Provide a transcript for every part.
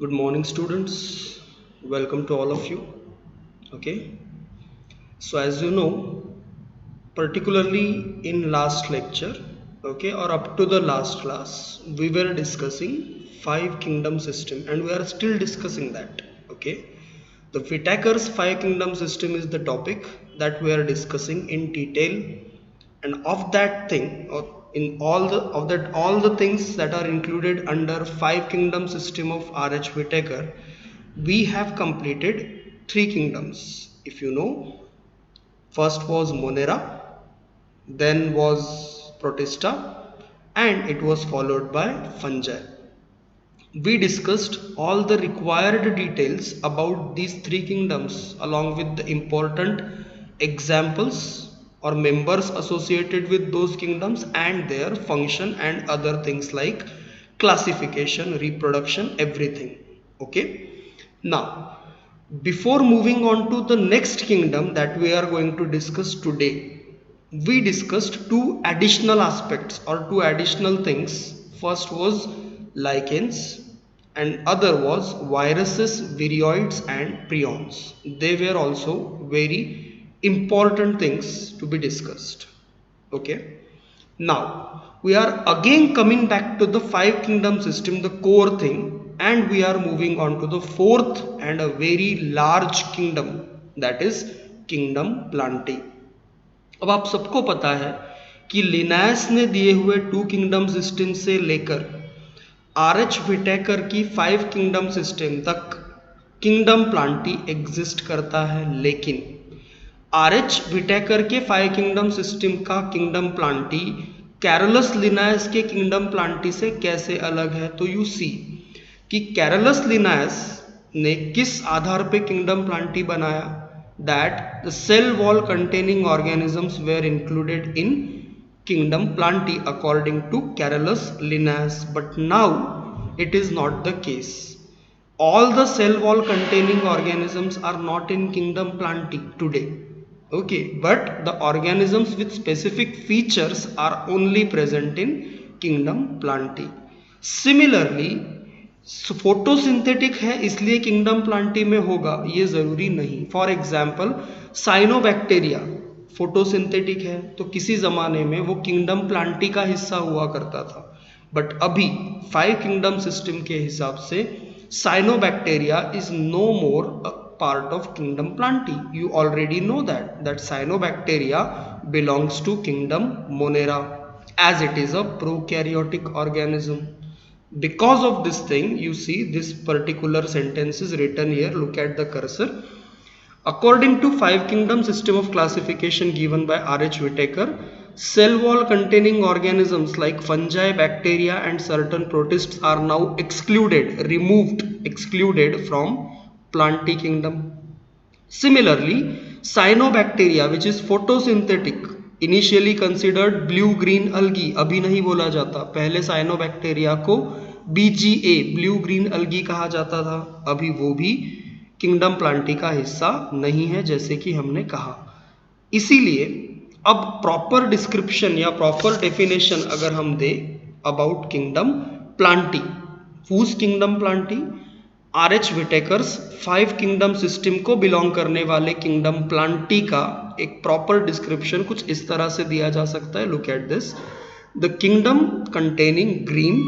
Good morning, students. Welcome to all of you. Okay. So, as you know, particularly in last lecture, okay, or up to the last class, we were discussing five kingdom system, and we are still discussing that. Okay. The Whittaker's five kingdom system is the topic that we are discussing in detail, and of that thing, or in all the things that are included under five kingdom system of R.H. Whittaker, we have completed three kingdoms. If you know, first was Monera, then was Protista, and it was followed by Fungi. We discussed all the required details about these three kingdoms along with the important examples or members associated with those kingdoms and their function and other things like classification, reproduction, everything. Okay. Now, before moving on to the next kingdom that we are going to discuss today, we discussed two additional aspects or two additional things. First was lichens and other was viruses, virions and prions. They were also very important things to be discussed. Okay. Now, we are again coming back to the five kingdom system, the core thing, and we are moving on to the fourth and a very large kingdom, that is kingdom Plantae. अब आप सबको पता है कि लिनायस ने दिए हुए to kingdom system से लेकर आर.एच. व्हिटेकर की फाइव किंगडम सिस्टम तक किंगडम प्लांटी एग्जिस्ट करता है, लेकिन आर.एच. व्हिटेकर के फाइव किंगडम सिस्टम का किंगडम प्लांटी कैरोलस लिनायस के किंगडम प्लांटी से कैसे अलग है। तो यू सी कि कैरोलस लिनायस ने किस आधार पे किंगडम प्लांटी बनाया, that the cell wall containing organisms were included in kingdom Plantae according to Carolus Linnaeus, but now it is not the case. All the cell wall containing organisms are not in kingdom Plantae today. Okay, but the organisms with specific features are only present in kingdom Plantae. Similarly, photosynthetic है इसलिए kingdom Plantae में होगा ये जरूरी नहीं। For example cyanobacteria photosynthetic है तो किसी जमाने में वो किंगडम प्लांटी का हिस्सा हुआ करता था, बट अभी फाइव किंगडम सिस्टम के हिसाब से cyanobacteria is no more part of kingdom Plantae. You already know that cyanobacteria belongs to kingdom Monera as it is a prokaryotic organism. Because of this thing, you see this particular sentence is written here. Look at the cursor. According to five kingdom system of classification given by R.H. Whittaker, cell wall containing organisms like fungi, bacteria and certain protists are now excluded from Plantae kingdom. Similarly, cyanobacteria which is photosynthetic initially considered blue green algae, अभी नहीं बोला जाता, पहले cyanobacteria को BGA blue green algae कहा जाता था, अभी वो भी किंगडम प्लांटी का हिस्सा नहीं है जैसे कि हमने कहा। इसीलिए अब प्रॉपर डिस्क्रिप्शन या प्रॉपर डेफिनेशन अगर हम दे about kingdom Plantae, whose kingdom Plantae, R H. Whittaker's five kingdom system को बिलोंग करने वाले किंगडम प्लांटी का एक प्रॉपर डिस्क्रिप्शन कुछ इस तरह से दिया जा सकता है। Look at this, the kingdom containing green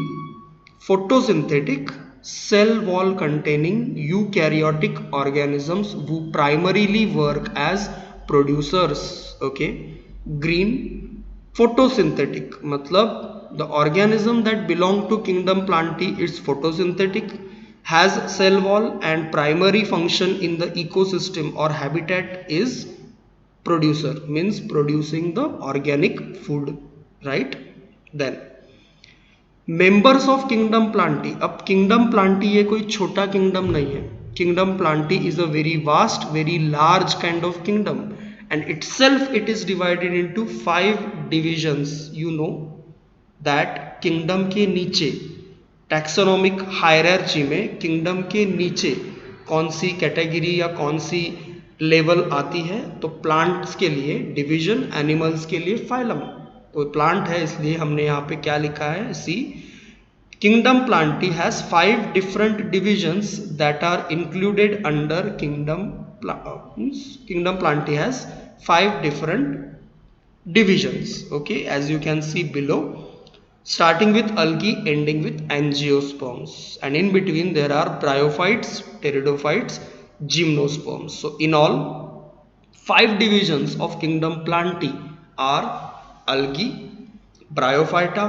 photosynthetic cell wall containing eukaryotic organisms who primarily work as producers. Okay, green photosynthetic मतलब the organism that belong to kingdom Plantae is photosynthetic, has cell wall and primary function in the ecosystem or habitat is producer, means producing the organic food, right? Then members of kingdom Plantae, अब kingdom Plantae ये कोई छोटा kingdom नहीं है, kingdom Plantae is a very vast very large kind of kingdom and itself it is divided into five divisions. You know that kingdom के नीचे taxonomic hierarchy में kingdom के नीचे कौन सी कैटेगरी या कौन सी लेवल आती है, तो प्लांट्स के लिए डिवीजन, एनिमल्स के लिए फाइलम। तो प्लांट है इसलिए हमने यहाँ पे क्या लिखा है, सी Kingdom Plantae has 5 different divisions that are included under Kingdom Plantae has 5 different divisions. Okay, as you can see below, starting with algae, ending with angiosperms, and in between there are bryophytes, pteridophytes, gymnosperms. So in all, 5 divisions of Kingdom Plantae are algae, bryophyta,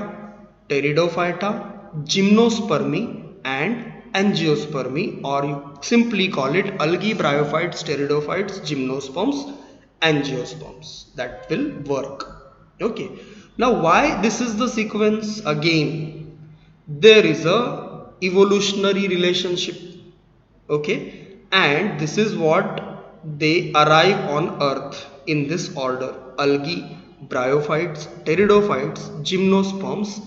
pteridophyta, gymnospermy and angiospermy, or you simply call it algae, bryophytes, pteridophytes, gymnosperms, angiosperms. That will work. Okay. Now why this is the sequence? Again, there is a evolutionary relationship. Okay, and this is what they arrive on earth in this order: algae, bryophytes, pteridophytes, gymnosperms,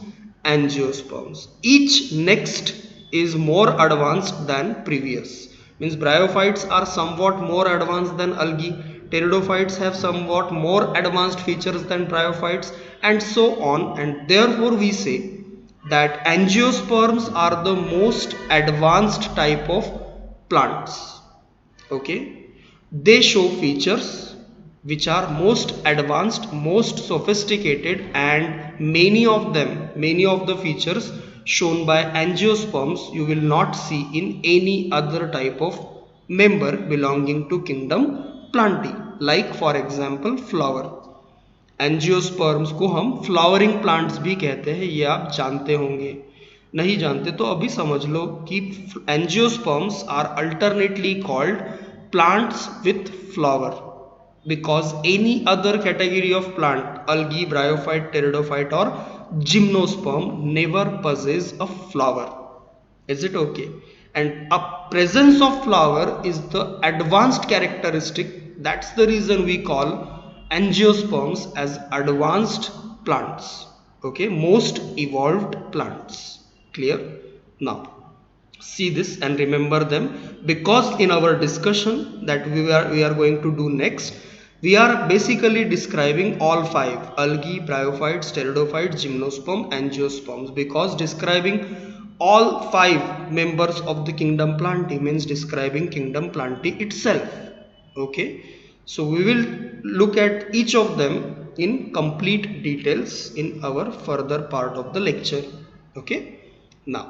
angiosperms. Each next is more advanced than previous. Means bryophytes are somewhat more advanced than algae, pteridophytes have somewhat more advanced features than bryophytes, and so on. And therefore we say that angiosperms are the most advanced type of plants. Okay, they show features which are most advanced, most sophisticated, and many of the features shown by angiosperms you will not see in any other type of member belonging to Kingdom Plantae. Like for example flower, angiosperms को हम flowering plants भी कहते हैं, ये आप जानते होंगे। नहीं जानते तो अभी समझ लो कि angiosperms are alternately called plants with flower, because any other category of plant, algae, bryophyte, pteridophyte or gymnosperm never possess a flower. Is it okay? And a presence of flower is the advanced characteristic. That's the reason we call angiosperms as advanced plants. Okay, most evolved plants. Clear? Now see this and remember them, because in our discussion that we are going to do next, we are basically describing all 5: algae, bryophytes, pteridophytes, gymnosperm, angiosperms, because describing all 5 members of the Kingdom Plantae means describing Kingdom Plantae itself. Okay, so we will look at each of them in complete details in our further part of the lecture. Okay, now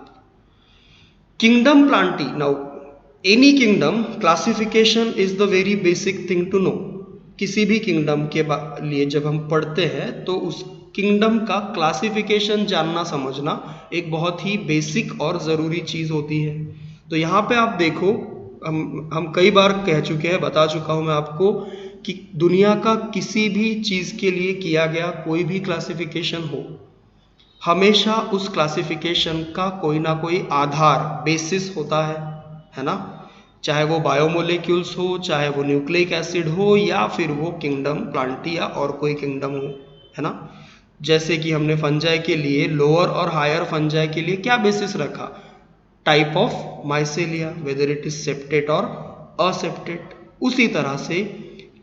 Kingdom Plantae. Now any kingdom classification is the very basic thing to know. किसी भी kingdom के लिए जब हम पढ़ते हैं तो उस किंगडम का क्लासिफिकेशन जानना समझना एक बहुत ही बेसिक और ज़रूरी चीज़ होती है। तो यहाँ पे आप देखो, हम कई बार कह चुके हैं, बता चुका हूँ मैं आपको कि दुनिया का किसी भी चीज़ के लिए किया गया कोई भी क्लासिफिकेशन हो, हमेशा उस क्लासिफिकेशन का कोई ना कोई आधार, बेसिस होता है ना। चाहे वो बायोमोलिक्यूल्स हो, चाहे वो न्यूक्लिक एसिड हो, या फिर वो किंगडम प्लांटी या और कोई किंगडम हो, है ना। जैसे कि हमने फंजाई के लिए, लोअर और हायर फंजाई के लिए क्या बेसिस रखा? Type of mycelia, whether it is septate और असेप्टेट। उसी तरह से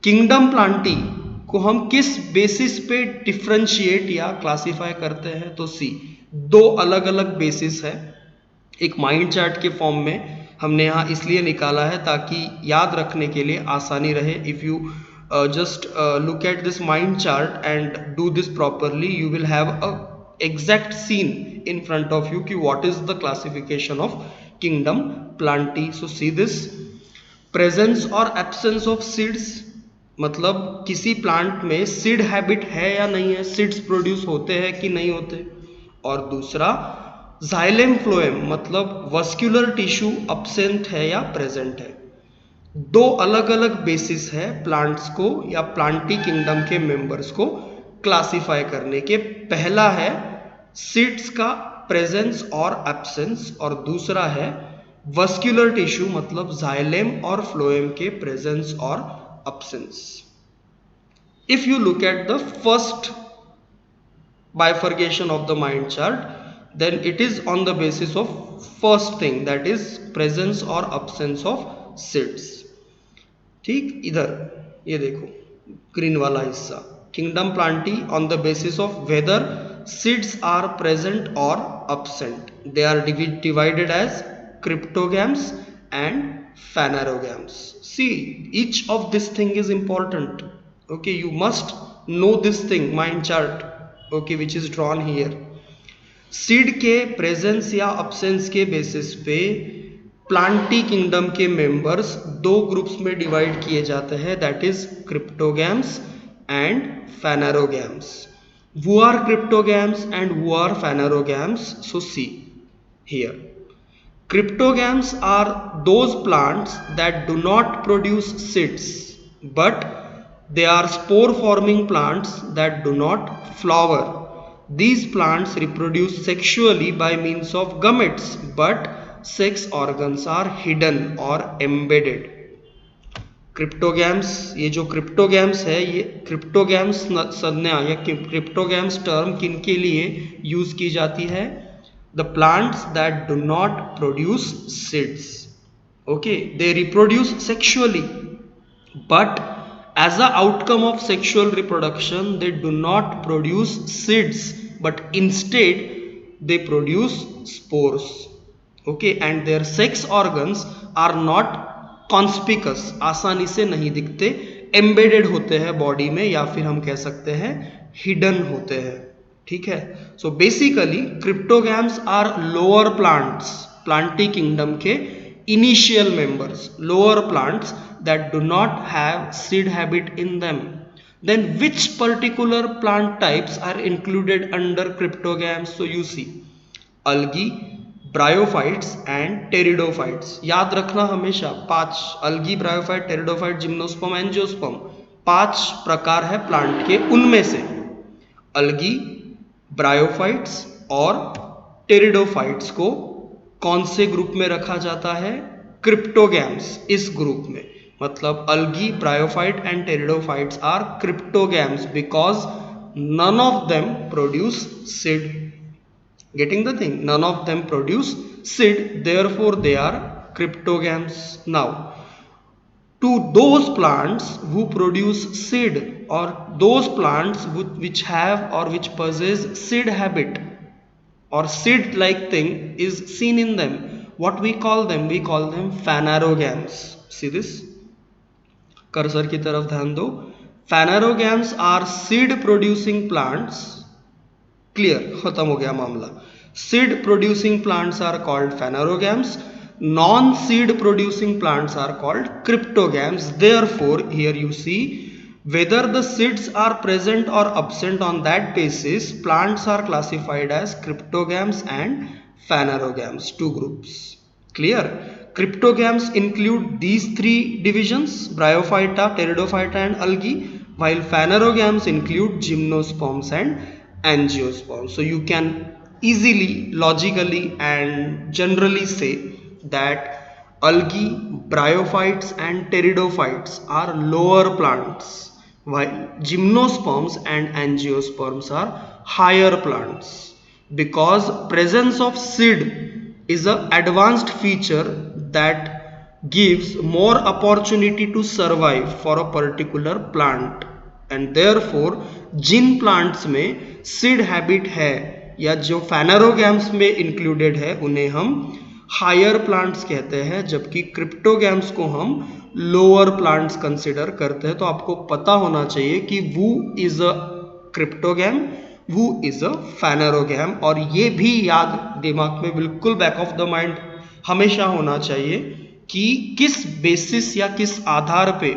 किंगडम प्लांटी को हम किस बेसिस पे डिफ्रेंशिएट या क्लासिफाई करते हैं? तो सी, 2 अलग अलग बेसिस है। एक माइंड चार्ट के फॉर्म में हमने यहाँ इसलिए निकाला है ताकि याद रखने के लिए आसानी रहे। If you just look at this mind chart and do this properly, you will have a exact scene in front of you कि what is the classification of Kingdom Plantae. So see this, presence और absence of seeds, मतलब किसी plant में seed habit है या नहीं है, seeds produce होते हैं कि नहीं होते। और दूसरा जाइलेम फ्लोएम, मतलब वस्कुलर टिश्यू अब्सेंट है या प्रेजेंट है। 2 अलग अलग बेसिस है प्लांट्स को या प्लांटी किंगडम के मेंबर्स को क्लासिफाई करने के। पहला है सीड्स का प्रेजेंस और एब्सेंस, और दूसरा है वस्कुलर टिश्यू मतलब जाइलेम और फ्लोएम के प्रेजेंस और absence. If you look at the first bifurcation of the mind chart, then it is on the basis of first thing, that is presence or absence of seeds. ठीक, इधर ये देखो green वाला हिस्सा, kingdom Plantae on the basis of whether seeds are present और absent. They are divided as cryptogams and phanerogams. See, each of this thing is important. Okay, you must know this thing, mind chart, okay, which is drawn here. Seed के presence या absence के basis पे Plantae kingdom के members दो groups में divide किए जाते हैं, that is cryptogams and phanerogams. Who are cryptogams and who are phanerogams? So see here. Cryptogams are those plants that do not produce seeds, but they are spore forming plants that do not flower. These plants reproduce sexually by means of gametes, but sex organs are hidden or embedded. Cryptogams, ये जो cryptogams है, ये cryptogams संज्ञा या cryptogams term किन के लिए use की जाती है? The plants that do not produce seeds. Okay, they reproduce sexually, but as a outcome of sexual reproduction they do not produce seeds, but instead they produce spores. Okay, and their sex organs are not conspicuous, आसानी से नहीं दिखते, embedded होते हैं body में, या फिर हम कह सकते हैं hidden होते हैं. ठीक है. So basically cryptogams are lower plants, planty kingdom के initial members, lower plants that do not have seed habit in them. Then which particular plant types are included under cryptogams? So you see algae, bryophytes and pteridophytes. याद रखना हमेशा 5 algae, bryophyte, pteridophyte, gymnosperm, angiosperm 5 प्रकार है plant के. उनमें से algae, bryophytes और pteridophytes को कौन से ग्रुप में रखा जाता है? क्रिप्टोगैम्स. इस ग्रुप में, मतलब algae, bryophyte and pteridophytes are cryptogams because none of them produce seed. Getting the thing? None of them produce seed, therefore they are cryptogams. Now, to those plants who produce seed, or those plants which have or which possess seed habit or seed like thing is seen in them, what we call them? We call them phanerogams. See this? Cursor की तरफ ध्यान दो. Phanerogams are seed producing plants. Clear, खत्म हो गया मामला. Seed producing plants are called phanerogams. Non-seed producing plants are called cryptogams. Therefore, here you see whether the seeds are present or absent. On that basis, plants are classified as cryptogams and phanerogams, two groups. Clear? Cryptogams include these three divisions: Bryophyta, Pteridophyta and algae, while phanerogams include gymnosperms and angiosperms. So you can easily, logically and generally say that algae, bryophytes and pteridophytes are lower plants, while gymnosperms and angiosperms are higher plants, because presence of seed is an advanced feature that gives more opportunity to survive for a particular plant. And therefore Jin plants में seed habit है या जो phanerogams में included है उन्हें हम higher plants कहते हैं, जबकि cryptogams को हम lower plants consider करते हैं. तो आपको पता होना चाहिए कि who is a cryptogam, who is a phanerogam, और ये भी याद दिमाग में बिल्कुल back of the mind हमेशा होना चाहिए कि किस बेसिस या किस आधार पे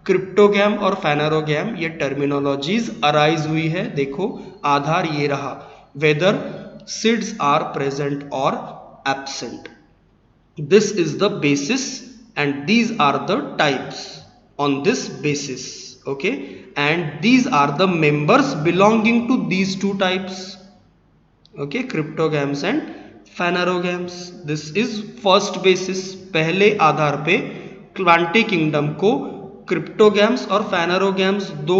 क्रिप्टोगैम और phanerogam ये टर्मिनोलॉजीज अराइज हुई है. देखो आधार ये रहा, वेदर सीड्स आर प्रेजेंट और absent. This is the basis and these are the types on this basis. Okay, and these are the members belonging to these two types. Okay, cryptogams and phanerogams. This is first basis. पहले आधार पे Plantae kingdom को cryptogams और phanerogams दो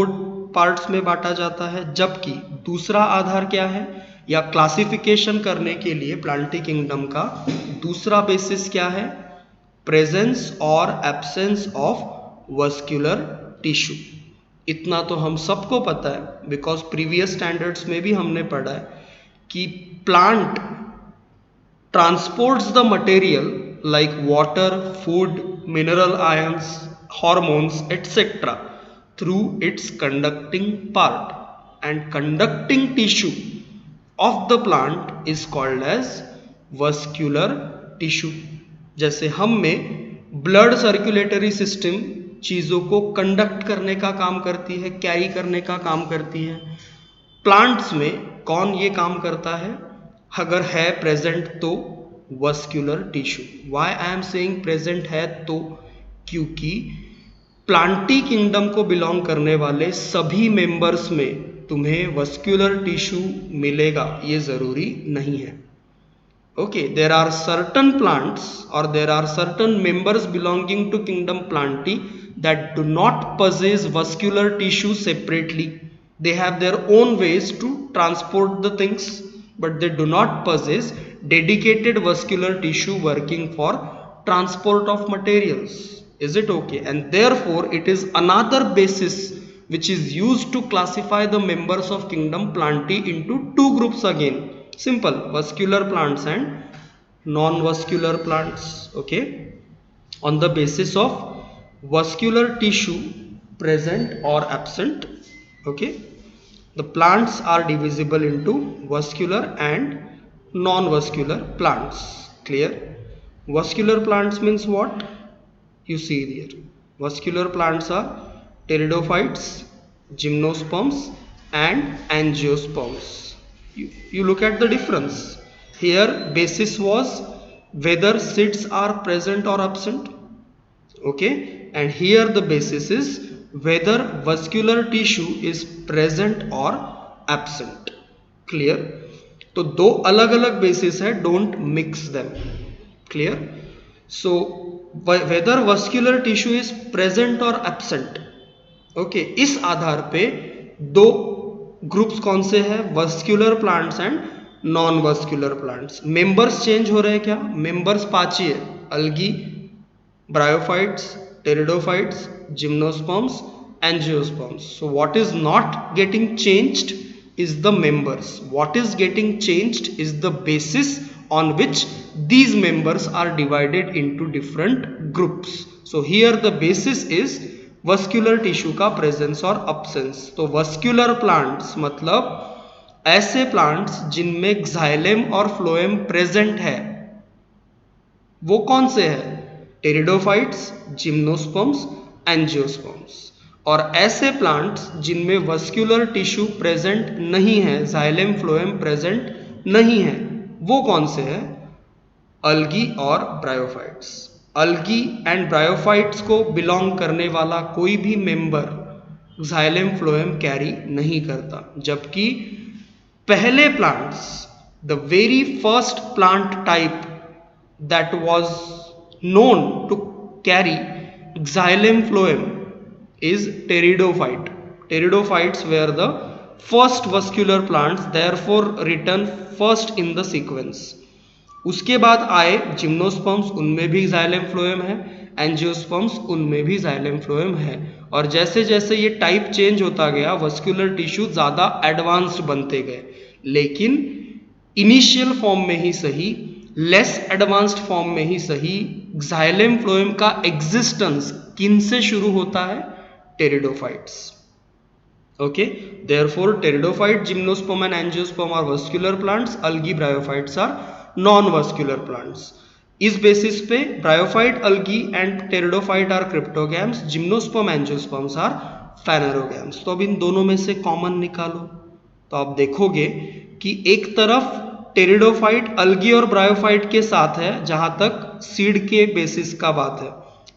parts में बांटा जाता है, जबकि दूसरा आधार क्या है या क्लासिफिकेशन करने के लिए प्लांटी किंगडम का दूसरा बेसिस क्या है? प्रेजेंस और एब्सेंस ऑफ वस्कुलर टिश्यू. इतना तो हम सबको पता है, बिकॉज प्रीवियस स्टैंडर्ड्स में भी हमने पढ़ा है कि plant transports the material like water, food, mineral ions, hormones, etc. through its conducting part, and conducting tissue of the plant is called as vascular tissue. जैसे हम में ब्लड सर्कुलेटरी सिस्टम चीज़ों को कंडक्ट करने का काम करती है, कैरी करने का काम करती है, प्लांट्स में कौन ये काम करता है? अगर है प्रेजेंट तो vascular tissue. Why I am saying present है तो, क्योंकि प्लांटी किंगडम को बिलोंग करने वाले सभी मेंबर्स में तुम्हें वस्क्यूलर टिश्यू मिलेगा ये जरूरी नहीं है. Okay, there are certain plants or there are certain members belonging to kingdom Plantae that do not possess vascular tissue separately. They have their own ways to transport the things, but they do not possess dedicated vascular tissue working for transport of materials. Is it okay? And therefore it is another basis which is used to classify the members of kingdom Plantae into two groups again. Simple, vascular plants and non-vascular plants. Okay, on the basis of vascular tissue present or absent. Okay, the plants are divisible into vascular and non-vascular plants. Clear? Vascular plants means what? You see here, vascular plants are pteridophytes, gymnosperms and angiosperms. You look at the difference. Here basis was whether seeds are present or absent. Okay, and here the basis is whether vascular tissue is present or absent. Clear? तो दो अलग अलग basis है, don't mix them. Clear? So whether vascular tissue is present or absent. Okay, इस आधार पे दो groups कौन से हैं? Vascular plants and non vascular plants. Members change हो रहे हैं क्या? मेंबर्स पांच ही है, algae, bryophytes, pteridophytes, gymnosperms, angiosperms. So what is not getting changed is the members. What is getting changed is the basis on which these members are divided into different groups. So here the basis is vascular tissue का presence और absence. तो vascular plants मतलब ऐसे plants जिनमें xylem और phloem present है. वो कौन से है? Pteridophytes, gymnosperms, angiosperms. और ऐसे प्लांट्स जिनमें वस्क्यूलर टिश्यू प्रेजेंट नहीं है, xylem फ्लोएम प्रेजेंट नहीं है, वो कौन से है? अल्गी और ब्रायोफाइट्स. अल्गी एंड ब्रायोफाइट्स को बिलोंग करने वाला कोई भी मेंबर xylem फ्लोएम कैरी नहीं करता, जबकि पहले plants, the very first plant type that was known to carry xylem phloem is pteridophyte. Pteridophytes were the first vascular plants, therefore written first in the sequence. उसके बाद आए gymnosperms, उनमें भी xylem phloem है, एंजियोस्पर्म्स, उनमें भी xylem phloem है. और जैसे जैसे ये टाइप चेंज होता गया, वस्कुलर टिश्यू ज़्यादा एडवांस्ड बनते गए, लेकिन इनिशियल फॉर्म में ही सही, लेस एडवांस्ड फॉर्म में ही सही, xylem फ्लोएम का एग्जिस्टेंस किन से शुरू होता है? Pteridophytes. Okay, therefore pteridophyte, gymnosperm and angiosperm are vascular plants. Algae, bryophytes are non-vascular plants. इस बेसिस पे bryophyte, algae and pteridophyte are cryptogams. Gymnosperm, angiosperms are phanerogams. तो अब इन दोनों में से कॉमन निकालो, तो आप देखोगे कि एक तरफ टेरिडोफाइट अल्गी और ब्रायोफाइट के साथ है जहां तक सीड के बेसिस का बात है,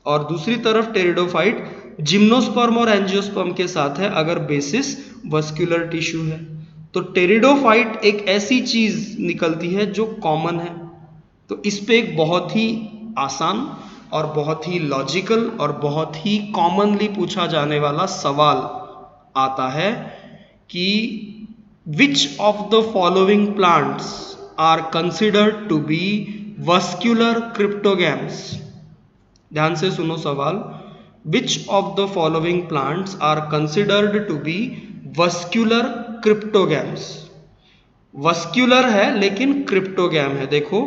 और दूसरी तरफ टेरिडोफाइट जिम्नोस्पर्म और एंजियोस्पर्म के साथ है अगर बेसिस वस्कुलर टिश्यू है. तो टेरिडोफाइट एक ऐसी चीज निकलती है जो कॉमन है. तो इस पे एक बहुत ही आसान और बहुत ही लॉजिकल और बहुत ही कॉमनली पूछा जाने वाला सवाल आता है कि which of the following plants are considered to be vascular cryptogams. ध्यान से सुनो सवाल. Which of the following plants are considered to be vascular cryptogams? vascular है लेकिन cryptogam है. देखो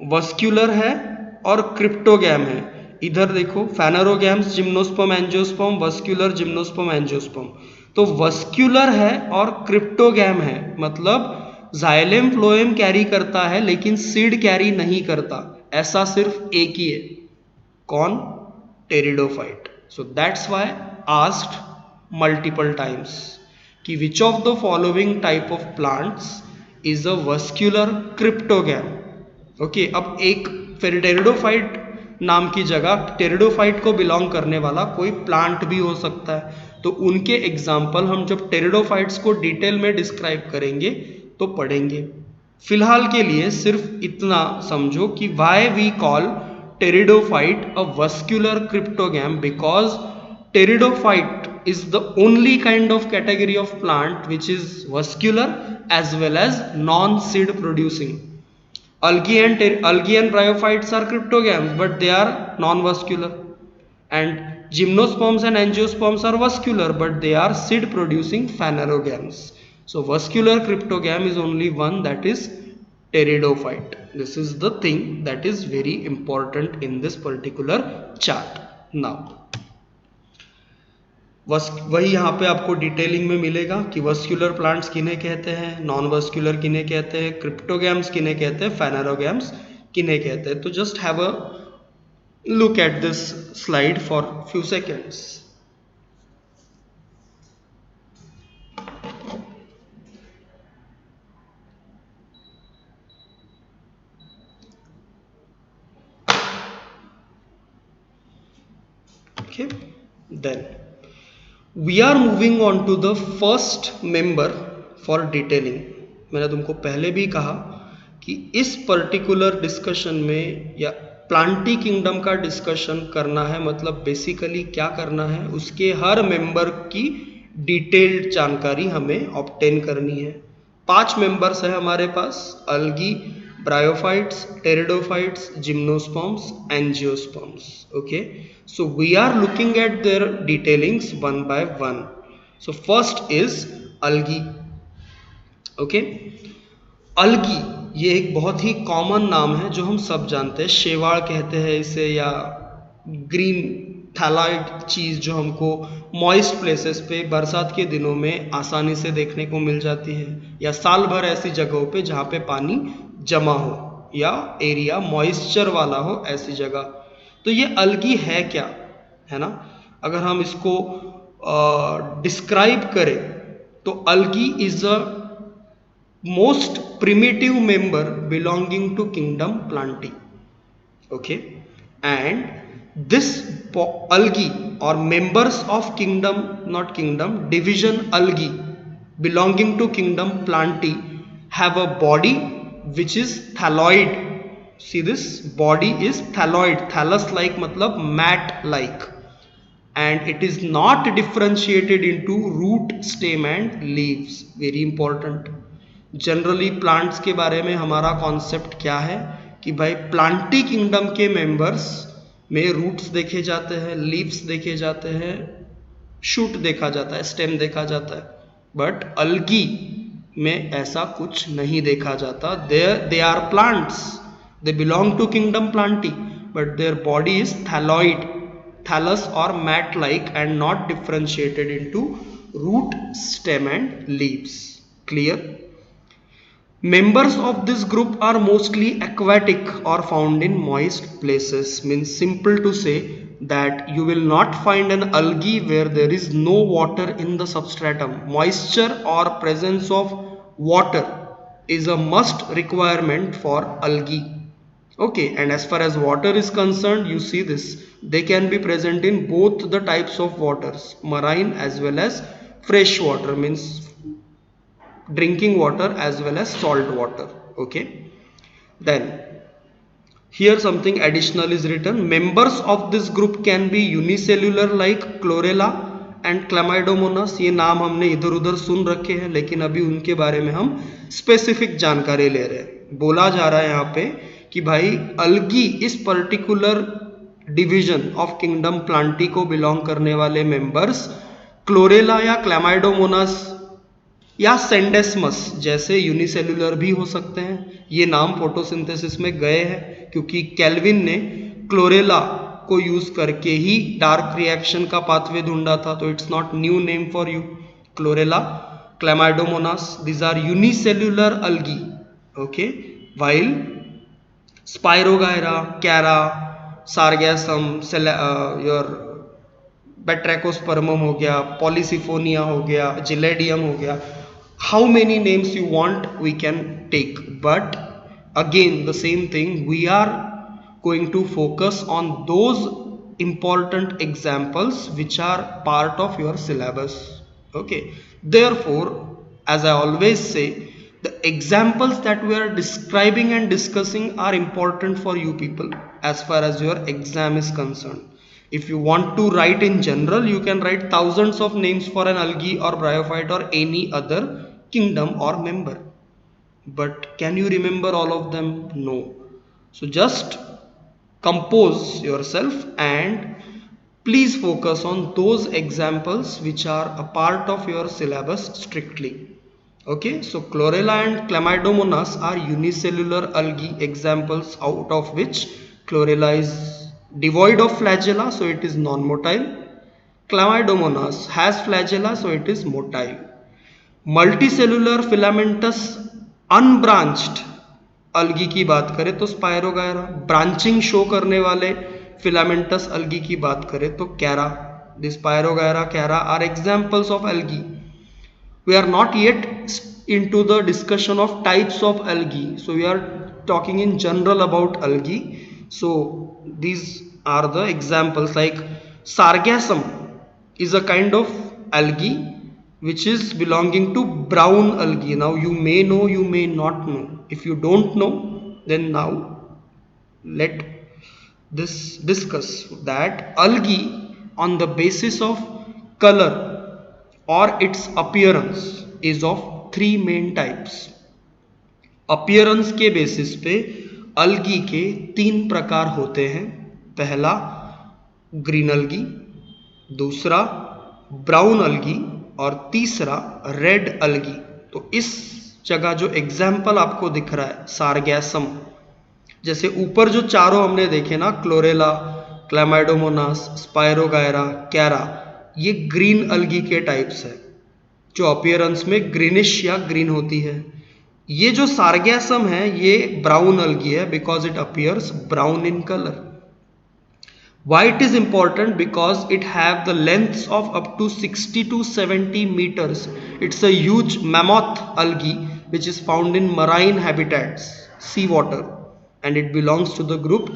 वस्क्यूलर है और क्रिप्टोगैम है। इधर देखो phanerogams, gymnosperm, angiosperm, vascular, gymnosperm, angiosperm. तो वस्क्यूलर है और क्रिप्टोगैम है, मतलब जाइलम फ्लोएम कैरी करता है लेकिन सीड कैरी नहीं करता। ऐसा सिर्फ एक ही है, कौन? Pteridophyte. So that's why asked multiple times कि which of the following type of plants is a vascular cryptogam. Okay, अब एक फिर टेरिडोफाइट नाम की जगह टेरिडोफाइट को बिलोंग करने वाला कोई प्लांट भी हो सकता है। तो उनके एग्जाम्पल हम जब टेरिडोफाइट्स को डिटेल में डिस्क्राइब करेंगे तो पढ़ेंगे। फिलहाल के लिए सिर्फ इतना समझो कि why we call pteridophyte a vascular cryptogam, because pteridophyte is the only kind of category of plant which is vascular as well as non-seed producing. Algae and bryophytes are cryptogams, but they are non-vascular. And gymnosperms and angiosperms are vascular, but they are seed producing phanerogams. So vascular cryptogam is only one, that is pteridophyte. This is the thing that is very important in this particular chart. Now वही यहाँ पे आपको detailing में मिलेगा कि vascular plants किन्हें कहते हैं, नॉन वस्क्यूलर किन्हें कहते हैं, क्रिप्टोगैम्स किन्हें कहते हैं, फैनेरोगैम्स किन्हें कहते हैं। तो just have a look at this slide for few seconds. Okay, then we are moving on to the first member for detailing. मैंने तुमको पहले भी कहा कि इस पर्टिकुलर डिस्कशन में या प्लांटी किंगडम का डिस्कशन करना है, मतलब बेसिकली क्या करना है, उसके हर मेंबर की डिटेल्ड जानकारी हमें ऑब्टेन करनी है। 5 मेंबर्स है हमारे पास, algae, bryophytes, pteridophytes, gymnosperms, angiosperms. Okay, so we are looking at their detailings one by one. So first is algae. Okay, algae ये एक बहुत ही कॉमन नाम है जो हम सब जानते हैं, शेवाड़ कहते हैं इसे, या ग्रीन थैलाइड चीज जो हमको मॉइस्ट प्लेसेस पे बरसात के दिनों में आसानी से देखने को मिल जाती है, या साल भर ऐसी जगहों पे जहाँ पे पानी जमा हो या एरिया मॉइस्चर वाला हो, ऐसी जगह। तो ये अलगी है क्या, है ना? अगर हम इसको डिस्क्राइब करें तो algae is a most primitive member belonging to kingdom plantae. Okay, and this algae और members of kingdom, not kingdom, division algae belonging to kingdom plantae have a body which is thalloid. See, this body is thalloid, thallus like matlab mat like, and it is not differentiated into root, stem and leaves. Very important. Generally plants के बारे में हमारा concept क्या है कि भाई Plantae kingdom के members में रूट्स देखे जाते हैं, लीव्स देखे जाते हैं, शूट देखा जाता है, स्टेम देखा जाता है, बट अलगी में ऐसा कुछ नहीं देखा जाता। They are plants, they belong to kingdom plantae, but their body is thalloid, thallus और mat like, and not differentiated into root, stem and leaves. Clear? Members of this group are mostly aquatic or found in moist places. Means simple to say that you will not find an algae where there is no water in the substratum. Moisture or presence of water is a must requirement for algae. Okay, and as far as water is concerned, you see this, they can be present in both the types of waters, marine as well as fresh water, means drinking water as well as salt water. Okay, then here something additional is written. Members of this group can be unicellular like chlorella and chlamydomonas. ये नाम हमने इधर उधर सुन रखे हैं, लेकिन अभी उनके बारे में हम स्पेसिफिक जानकारी ले रहे हैं। बोला जा रहा है यहाँ पे कि भाई अलगी इस particular division of kingdom Plantae को बिलोंग करने वाले मेंबर्स क्लोरेला या क्लैमाइडोमोनास या सेंडेस्मस जैसे यूनिसेल्युलर भी हो सकते हैं। ये नाम फोटोसिंथेसिस में गए हैं क्योंकि केल्विन ने क्लोरेला को यूज करके ही डार्क रिएक्शन का पाथवे ढूंढा था, तो it's not new name for you. Chlorella, Chlamydomonas, these are unicellular algae, okay, while Spirogyra, Chara, Sargassum, your Batrachospermum हो गया, Polysifonia हो गया, Giladium हो गया, how many names you want we can take, but again the same thing, we are going to focus on those important examples which are part of your syllabus, okay. Therefore, as I always say, the examples that we are describing and discussing are important for you people as far as your exam is concerned. If you want to write in general, you can write thousands of names for an algae or bryophyte or any other kingdom or member, but can you remember all of them? No. So just compose yourself and please focus on those examples which are a part of your syllabus strictly. Okay, so Chlorella and Chlamydomonas are unicellular algae examples, out of which Chlorella is devoid of flagella, so it is non-motile. Chlamydomonas has flagella, so it is motile. Multicellular filamentous unbranched algae की बात करें तो Spirogyra, branching show करने वाले filamentous algae की बात करें तो Chara. The Spirogyra, Chara are examples of algae. We are not yet into the discussion of types of algae, so we are talking in general about algae. So these are the examples, like Sargassum is a kind of algae which is belonging to brown algae. Now you may know, you may not know. If you don't know, then now let this discuss that algae on the basis of color or its appearance is of three main types. Appearance के basis पे algae के तीन प्रकार होते हैं। पहला green algae, दूसरा brown algae और तीसरा red algae। तो इस जगह जो एग्जाम्पल आपको दिख रहा है सार्गैसम, जैसे ऊपर जो चारों हमने देखे ना, क्लोरेला, क्लैमाइडोमोनास, स्पायरोगायरा, कैरा, ये ग्रीन अलगी के टाइप्स है जो अपीयरेंस में ग्रीनिश या ग्रीन होती है। ये जो सार्गैसम है ये ब्राउन अलगी है because it appears brown in colour. Why it is important? Because it have the lengths of up to 60 to 70 meters. It's a huge mammoth algae which is found in marine habitats, seawater, and it belongs to the group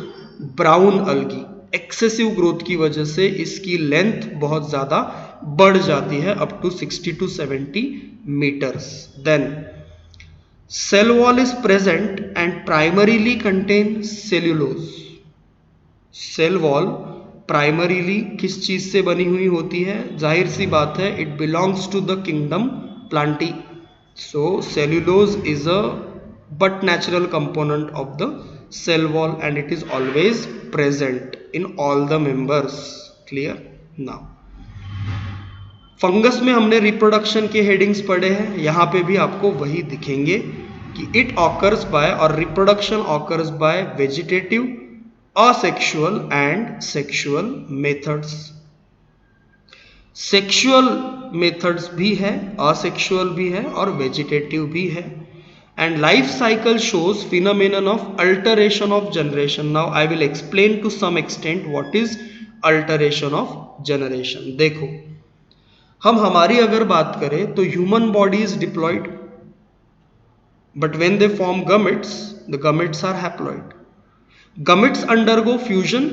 brown algae. Excessive growth की वजह से इसकी length बहुत ज़्यादा बढ़ जाती है, up to 60 to 70 meters. Then cell wall is present and primarily contain cellulose. Cell wall primarily किस चीज से बनी हुई होती है? जाहिर सी बात है, it belongs to the kingdom Plantae. So cellulose is a but natural component of the cell wall and it is always present in all the members. Clear? Now fungus में हमने रिप्रोडक्शन के हेडिंग्स पढ़े हैं, यहाँ पे भी आपको वही दिखेंगे कि इट ऑकर्स बाय और reproduction occurs by vegetative, asexual and sexual methods. Sexual methods भी है, असेक्सुअल भी है और वेजिटेटिव भी है. And life cycle shows phenomenon of alteration of generation. Now I will explain to some extent what is alteration of generation. देखो, हम हमारी अगर बात करें तो human body is diploid, but when they form gametes, the gametes are haploid. Gametes undergo fusion.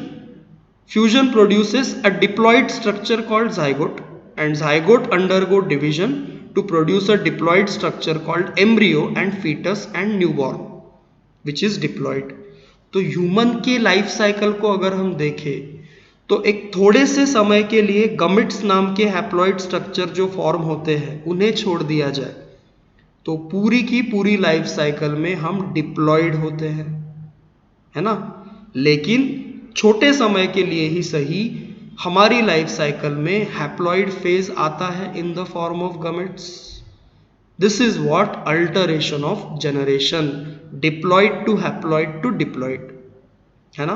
Fusion produces a diploid structure called zygote, and zygote undergo division to produce a diploid structure called embryo and fetus and newborn, which is diploid. तो human के life cycle को अगर हम देखें तो एक थोड़े से समय के लिए गमेट्स नाम के हैप्लॉइड स्ट्रक्चर जो फॉर्म होते हैं उन्हें छोड़ दिया जाए तो पूरी की पूरी लाइफ साइकिल में हम डिप्लॉइड होते हैं, है ना. लेकिन छोटे समय के लिए ही सही हमारी लाइफ साइकिल में हैप्लॉइड फेज आता है in the form of gametes. This is what alteration of generation, diploid to haploid to diploid, है ना।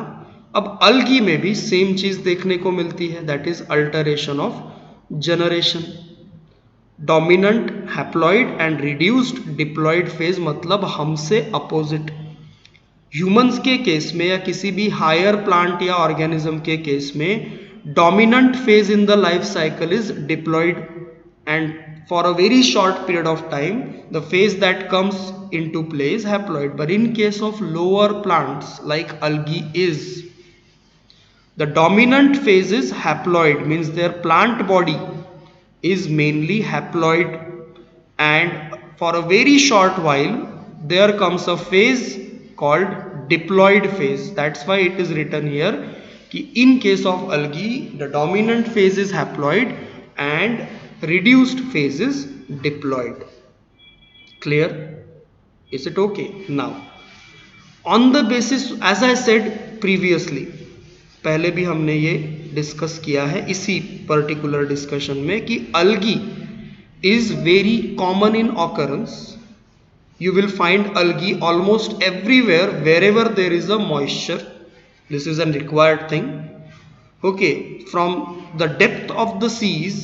अब algae में भी सेम चीज देखने को मिलती है, that is alteration of generation. Dominant haploid and reduced diploid phase, मतलब हमसे अपोजिट। ह्यूमंस के केस में या किसी भी हायर प्लांट या ऑर्गेनिज्म के केस में dominant phase in the life cycle is diploid, and for a very short period of time the phase that comes into play is haploid. But in case of lower plants like algae is, the dominant phase is haploid, means their plant body is mainly haploid, and for a very short while there comes a phase called diploid phase. That's why it is written here कि in case of algae the dominant phase is haploid and reduced phase is diploid. Clear? Is it okay? Now on the basis, as I said previously, पहले भी हमने ये discuss किया है इसी particular discussion में कि algae is very common in occurrence. You will find algae almost everywhere wherever there is a moisture. This is a required thing. Okay, from the depth of the seas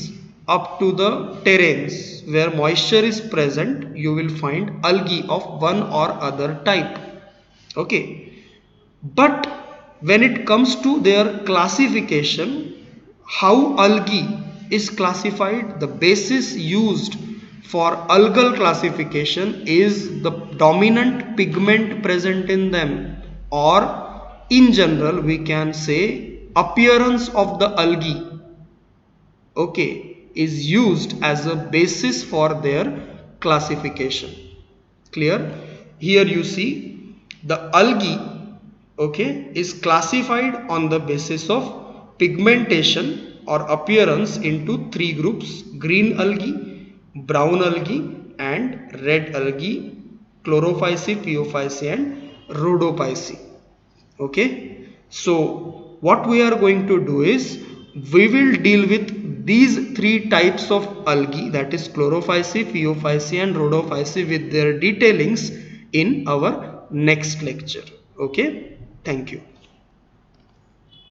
up to the terrains where moisture is present, you will find algae of one or other type. Okay, but when it comes to their classification, how algae is classified, the basis used for algal classification is the dominant pigment present in them, or in general we can say appearance of the algae, okay, is used as a basis for their classification. Clear? Here you see the algae, okay, is classified on the basis of pigmentation or appearance into three groups: green algae, brown algae and red algae, chlorophyceae, phaeophyceae and rhodophyceae. Okay, so what we are going to do is we will deal with these three types of algae, that is chlorophyceae, phaeophyceae and rhodophyceae, with their detailings in our next lecture. Okay, thank you.